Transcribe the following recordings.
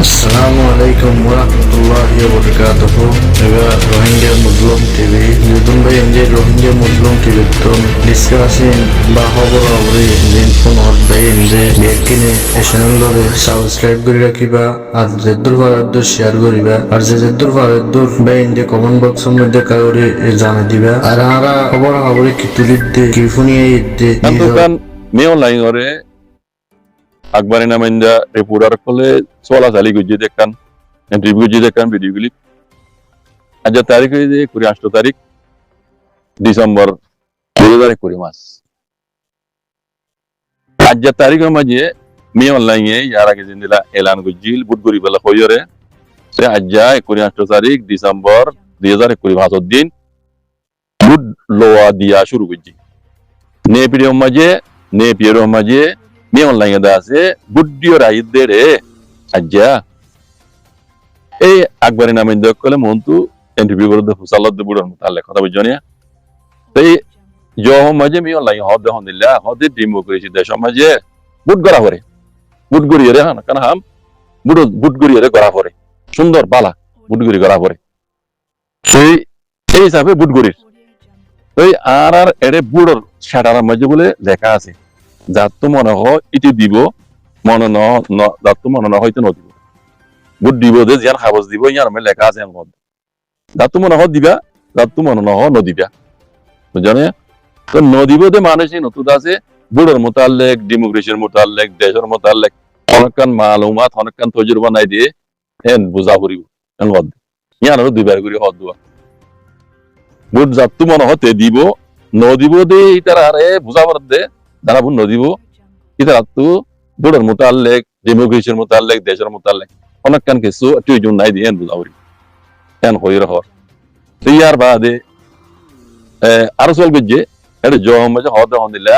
Assalamualaikum warahmatullahi wabarakatuh. Juga Rohingya Muslim TV. Yudun by India Rohingya Muslim TV to discussing bahobor abri jinpun or by India yakine channel dore subscribe kori rakhiba ar jedur baradur share koriba ar jedur baradur by India comment box moddhe kauri jana diba ar ara khobor abri ki tulidde ki funiye idde Antukan me online ore akbari naminda reporter kole 16 sali gujje dekkan interview gujje dekkan video clip aja tarik je 28 tarik December 2020 মাস আজ তারিখ মাঝে me অনলাইনে ইয়ার আগে জিন্দিলা এলান গুজিল বুটগুড়ি বেলা হইরে সে আজ 28 তারিখ December 2020 ভাষর দিন বুট লোয়া দিয়া শুরু করছি নে পিডিও মাঝে নে পিরো মাঝে মি অনলাইনে দা আছে বুডিও রাইদ দে রে আজ এই আকবরি নামে দকলে মন্তু ইন্টারভিউ করে দে ফুসালত দে বুড়র মতালে কথা বুঝনিয়া এই जो मजे में ऑनलाइन हद हदिल्ला हद डेमोक्रेसी देश मजे बुट गरा करे बुट गुरिये हां काना हम बुट गुरिये गरा करे सुंदर बाला बुट गुरि गरा करे এই হিসাবে বুট গুরির এই আর এরে বুড়র ছাড়ার মধ্যে বলে লেখা আছে যাত তো মনে হয় ইতি দিব মনে ন যাত তো মনে হয়তো নদিব বুট দিব যে জিয়ান খাবজ দিব ইয়ার মে লেখা আছে এর মধ্যে যাত তো মনে হয় দিবা যাত তো মনে ন নদিবা বুঝনে তো নদীবদে মানুষই নতুন আছে বুড়োর মোতালেক ডেমোক্রেসির মোতালেক দেশের মোতালেক অনেকখান মালুমাত অনেকখান তজুরবা নাই দিয়ে হেন বুঝা করিব হদ ইয়ার দুইবার করে হদ দুয়া বুট যাত্তু মনে হতে দিব নদীব দে ইতার আরে বুঝা পার দে যারা বুট নদীব ইতার আত্তু বুড়োর মোতালেক ডেমোক্রেসির মোতালেক দেশের মোতালেক অনেকখান কিছু তুই নাই দিয়ে হেন বুঝা করিব হেন হই রহর তো ইয়ার বাদে আরো চলবে যে এটা জম মজা হদ হদিলা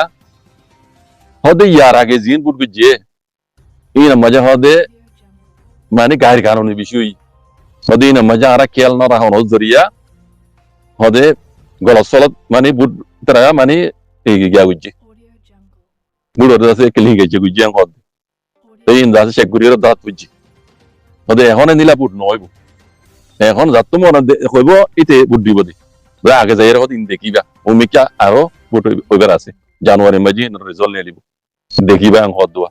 হদে ইয়ার আগে জিন বুট গুজে ইনা মজা হদে মানে গায়ের কারণে বিষয় হদে ইনা মজা আরা কেল না রাহন জরিয়া হদে গলত সলত মানে বুট তারা মানে এই গিয়া গুজে বুড়ো দাসে কেলি গেছে গুজে হদ এই দাসে শেখ গুরির দাঁত বুঝি হদে এখন নিলা বুট নয়ব এখন যাত মনে কইব ইতে বুট দিব দে আগে যাই রাখো দিন দেখিবা ভূমিকা আরো ওইবার আছে জানুয়ারি মাঝে রেজল্ট নিয়ে দিব দেখিবা হদ দোয়া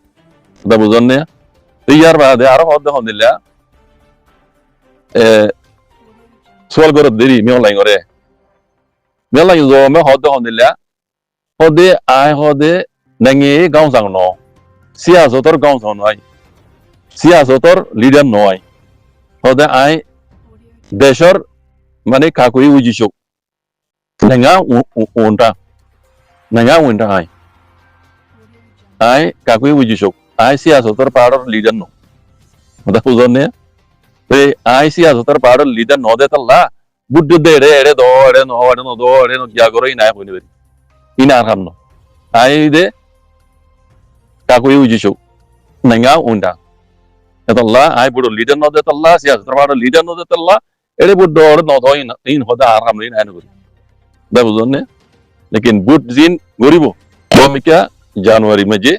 কথা বুঝন না ইয়ার বাদে আরো হদ দেখুন দিলা সোয়াল করে দেরি মেলাইন করে মেলাইন জমে হদ দেখুন দিলা হদে আয় হদে নাঙে গাঁও যাং ন সিয়াসতর গাঁও যাও নয় সিয়াসতর লিডার নয় হদে আয় দেশর মানে কাকুই উজিছক nanga unta ai kakui wujishok ai sia sotor power leader no mata uzone e ai sia sotor power leader no de talla buddu de ere do kya goro ina honi beri ina hamno ai de kakui wujishok nanga unta etalla ai buddu leader no de talla sia sotor power leader no de talla ere buddu no do in hoda aram ina honi বুঝনে লেকিন বুট জিন গরিব ভূমিকা জানুয়ারি মাঝে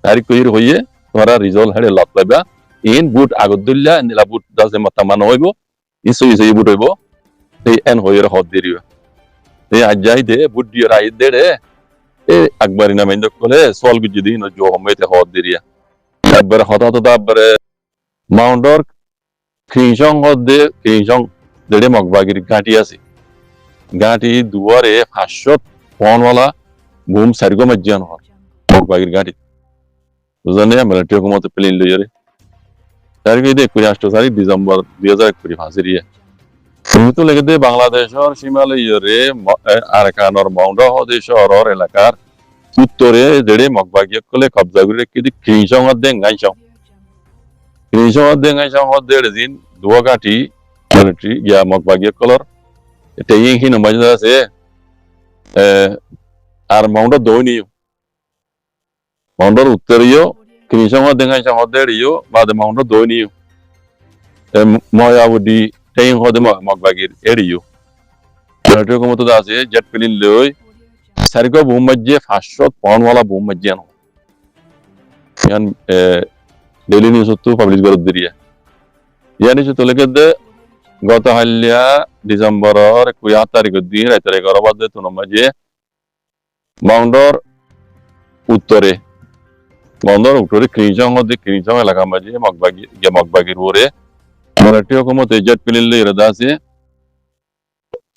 তারিখ কইর হইয়ে তোমারা result হেডে লাভ পাইবা ইন বুট আগত দিল্লা নিলা বুট দাসে মাতা মান হইব ইসই বুট হইব এই এন হইর হদ দিরিবা এই আজ যাই দে বুট দিও রাই দে রে এ আকবরি নামে কলে সল গুজি দিন জো হমেতে হদ দিরিয়া একবার হঠাৎ তারপরে মাউন্টর খিংসং হদ দে খিংসং দেড়ে মগবাগির ঘাটি আছে গাঁটি দুয়ারে 500 পনওয়ালা বুম সারিগো মজ্জান হর মগবাগির গাঁটি বুঝনে মিলিটারি হুকুমত প্লেন লইরে তারিখ দে 28 তারিখ ডিসেম্বর 2020 হাজিরিয়া তুমি তো লেগে দে বাংলাদেশের সীমালয়রে আরাকানর মাউন্ট হদে শহর এলাকার উত্তরে দেড়ে মগবাগিয়া কলে কবজা করে রেখে দি খিংসং দে গাইছং হদে দিন দুয়া গাঁটি মিলিটারি ইয়া মগবাগিয়া কলর এটা ইহি নমাজ আছে আর মাউন্ট দইনিও মাউন্টর উত্তরিও কৃষক দেখাই সহদেরিও বাদে মাউন্ট দইনিও ময়াবুদি তেই হদে মগবাগির এরিও মিলিটারি হুকুমত আছে জেট প্লেন লই সারিগো বুম মজ্জে 500 পনওয়ালা বুম মজ্জে ইয়ান ডেইলি নিউজ তো পাবলিশ করে দিরিয়া ইয়ানি চতুলেকে দে গত হাল্লিয়া ডিসেম্বরের 28 তারিখের দিন রাত 11 বাজে তুনমাজে মাউন্ডর উত্তরে ক্রিঞ্চং এলাকা মাঝে মগবাগির ওরে মারাঠি হুকুমত এজাত পিলিল্লে ইরাদা আছে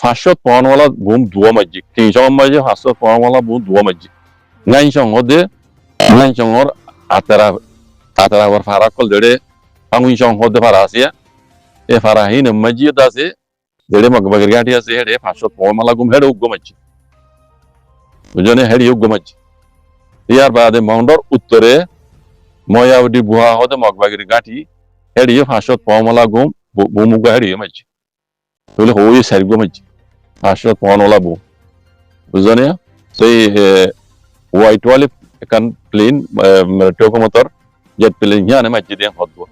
500 পাউন্ডওয়ালা বুম দুয়া মাঝে ক্রিঞ্চং মাঝে 500 পাউন্ডওয়ালা বুম দুয়া মাঝে গাইঞ্চংর আতারা ফারাকল দেড়ে পাঙ্গুইচং হতে ফারা আছে এ ফারা হিন মাজিদ আছে দেড়ে মগবাগির গাঁটি আছে হেডে 500 পাউন্ডওয়ালা গুম হেডে উগ্গ মাঝে বুঝনে হেডি উগ্গ মাঝে ইয়ার বাদে মাউন্ডর উত্তরে ময়াবডি বুহা হতে মগবাগির গাঁটি হেডিয়ে 500 পাউন্ডওয়ালা গুম বুমুগা হেডিয়ে মাঝে তাহলে হই সারিগো মাঝে 500 পাউন্ডওয়ালা বুম বুঝনে সেই হোয়াইট ওয়ালি একান প্লেন টোকোমতর জেট প্লেন ইয়ানে মাঝে দেন হদবো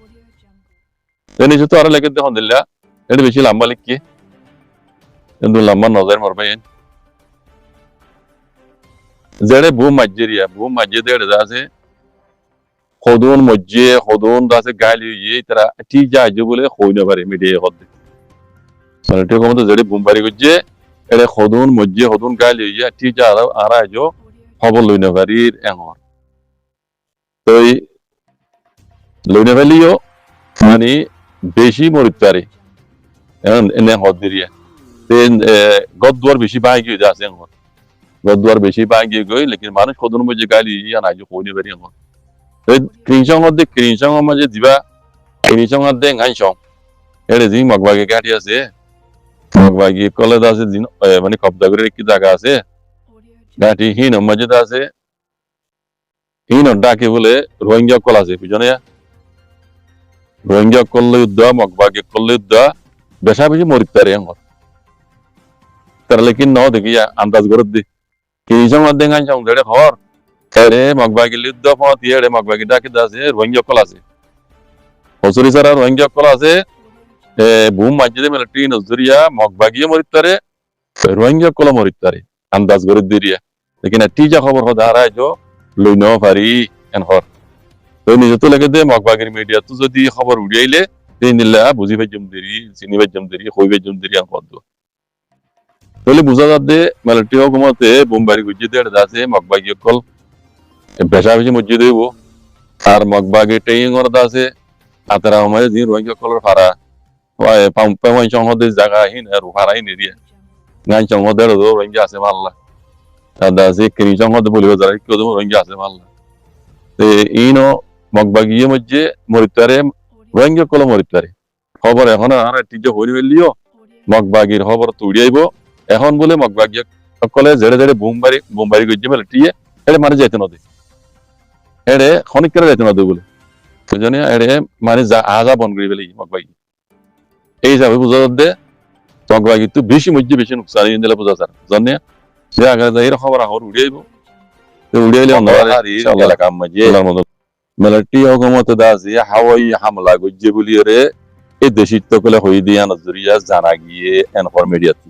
তেনি যত আর লাগে দেখুন দিল্লা এটা বেশি লম্বা লিখি কিন্তু লম্বা নজর মারবেন যেড়ে বুম মাঝে দেড়ে আছে খদুন মজ্জে খদুন দাসে গালি ইয়ে তারা ঠিক যায় যে বলে হই না পারে মিডিয়ে হদ মানে টোকোমত যেড়ে বুম বাড়ি গজে এড়ে খদুন মজ্জে খদুন গালি ইয়ে ঠিক যা আর আজো খবর লই না পারির এঙ্গর তো লই না পারলিও মানে বেশি মরিত পারে এনে হদ দিরিয়া গদ্দুয়ার বেশি বাকি হয়ে যাচ্ছে এখন গদ্দুয়ার বেশি বাকি গই লেকিন মানুষ কদন মধ্যে গালি ইয়া নাই যে কইনে পারি এখন ক্রিঞ্চং মাঝে দিবা ক্রিঞ্চং দে গাইছং এড়ে জি মগবাগে গাড়ি আছে মগবাগে কলেজ আছে মানে কবজা করে কি জায়গা আছে গাড়ি হিন মাঝে আছে হিন ডাকে বলে রোহিঙ্গা কল আছে পিছনে রোহিঙ্গা করলে যুদ্ধ মগবাগে করলে যুদ্ধ বেশা বেশি মরিত পারে এখন তার লেকিন ন দেখি আন্দাজ করে দি ক্রিঞ্চং দে গাইছং দেড়ে খবর এরে মগবাগি লিদ্দ পথ এড়ে মগবাগি ডাকে আছে রোহিঙ্গা কল আছে হসুরি সারা রোহিঙ্গা কল আছে বুম মাঝে মিলিটারি নজরিয়া মগবাগিয়ে মরিতারে রোহিঙ্গা কল মরিতারে আন্দাজ করে দিরিয়া লেকিন টিজা খবর হদা হারাই যো লই ন পারি এনহর তো নিজে তো লাগে দে মগবাগির মিডিয়া তো যদি খবর উড়াইলে নিলা বুঝি ভাই জমদেরি চিনি ভাই জমদেরি হই ভাই জমদেরি আন পদ্ম তাহলে বুঝা যাবে মিলিটারি হুকুমতে বোমবাড়ি গুজিয়ে দেড় আছে মগবাগি কল বেশা বেশি মসজিদ হইব আর মগবাগে ট্রেনিং করা আছে আতারা আমাদের দিন রোহিঙ্গা কলর ফারা পাওয়াই সংহদের জায়গা হিন আর ফারাই নিরিয়া গান সংহদের রোহিঙ্গা আছে মাল্লা দাদা আছে কিনি সংহদ বলিব যারা কেউ রোহিঙ্গা আছে মাল্লা তো ইনো মগবাগিয়ে মধ্যে মরিতারে রোহিঙ্গা কল মরিতারে খবর এখন আর টিজে হইল ফেললিও মগবাগির খবর তুড়িয়াইব এখন বলে মগবাগিয়া কলে জেড়ে জেড়ে বোমবাড়ি গিয়ে মিলিটারিয়ে এটা মানে যাইতে নদী এড়ে খনিক করে যাইতে নদী বলে বুঝনি এড়ে মানে আজা বন করি ফেলি মগবাগি এই হিসাবে বুঝা দে মগবাগি তো বেশি মধ্যে বেশি নুকসান দিলে বোঝা স্যার জানে সে আগে যাই খবর আহর উড়িয়াইব উড়িয়াইলে এলাকা মাঝে মিলিটারি হুকুমত দাসি হাওয়াই হামলা গজ্জে বলি রে এই দেশিত্ব কলে হই দিয়া নজরিয়া জানা গিয়ে এনফর মিডিয়াতে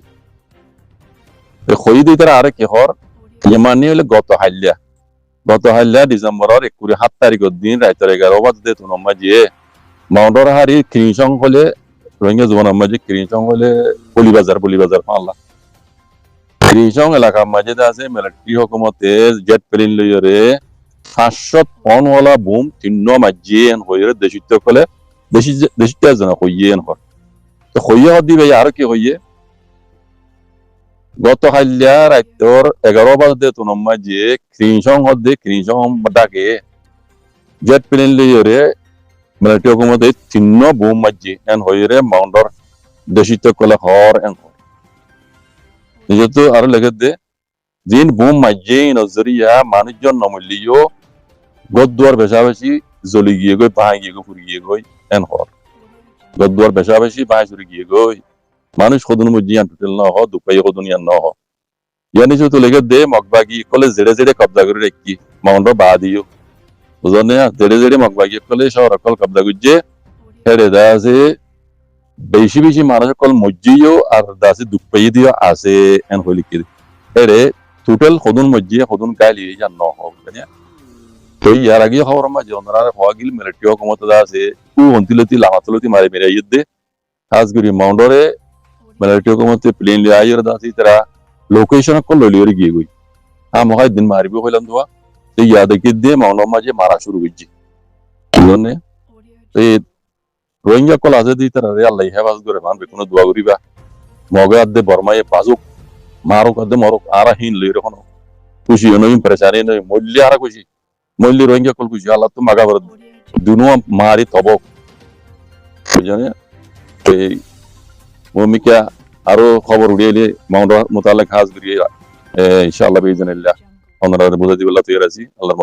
হই দিয়ে তারা আরে কি হর ইমানি হলে গত হাল্লা ডিসেম্বরের 27 তারিখের দিন রাত 11 বাজে তুনমাজিয়ে মাউন্ডর হারি ক্রিঞ্চং হলে রোহিঙ্গা জীবন মাঝে ক্রিঞ্চং হলে পলিবাজার পাল্লা ক্রিঞ্চং এলাকা মাঝে আছে মিলিটারি হুকুমতে জেট প্লেন লইরে 500 পাউন্ডওয়ালা বুম তিন্ন মাঝে হইরে দেশিত্ব কলে দেশিত্ব জানা হইয়ে হর তো হইয়ে দিবে আর কি হইয়ে গত হাল্লা রাতর 11 বাজে তুনমাজি ক্রিঞ্চং ডাকে জেট প্লেন লইরে মিলিটারি হুকুমতে তিন্ন বুম মাঝে হইরে মাউন্ডর দেশিত্ব কলে হর নিজে তো আর লেগে দে জিন বুম মাঝে নজরিয়া মানুষজন নমলিও গদ্দুয়ার বেশাবেশি জ্বলি গিয়ে গই বাহাই গিয়ে ফুরি গিয়ে গই হর গদ্দুয়ার বেশাবেশি বাহাই চুরি গিয়ে গই মানুষ সদন মজিয়ান টোটেল ন হ দুপাই সদনিয়ান ন হ ইয়ানি তো লেগে দে মগবাগি কলে জেড়ে জেড়ে কবজা করে রাখি মাউন্ডর বা দিও বুঝনে জেড়ে জেড়ে মগবাগি কলে শহর কল কবজা করছে হেড়ে দা আছে বেশি বেশি মানুষ কল মজিও আর দাসে দুপাই দিও আছে এন হইলি কি হেড়ে টোটাল সদন মজিয়ে সদন গাইলি জান ন হ বুঝনে তো ইয়ার আগে খবর মাঝে ওনারা হওয়া গিল মিলিটারি হুকুমত আছে ও অন্তিলতি লামাতলতি মারি মেরে ইদ্দে কাজ করি মাউন্ডরে মিলিটারি হুকুমতে প্লেন লিয়ে আইয়ের দাসি তারা লোকেশন কল লইলি গিয়ে গই মহাই দিন মারিবো হইলাম দোয়া এই ইয়াদে কিদ্দে মাউন্ডর মাঝে মারা শুরু করছি বুঝনে এই রোহিঙ্গা কল আছে দি তারা আল্লাহ হেফাজ করে মানবে কোনো দোয়া করিবা মগে আদে বর্মায়ে পাজুক মারুক আদে মরুক আরা হিন লই রকম খুশি নই পরেশানি নই মূল্য আরা খুশি মূল্য রোহিঙ্গা কল খুশি আল্লাহ তো মাগা বর দুনো মারি তবক বুঝনে এই ভূমিকা আরো খবর উড়িয়ে মাউন্ট মোতালেক হাজ করিয়ে ইনশাআল্লাহ বিইজনিল্লাহ আমরা বুঝাই দিবল্লাহ তৈরি আছি আল্লাহর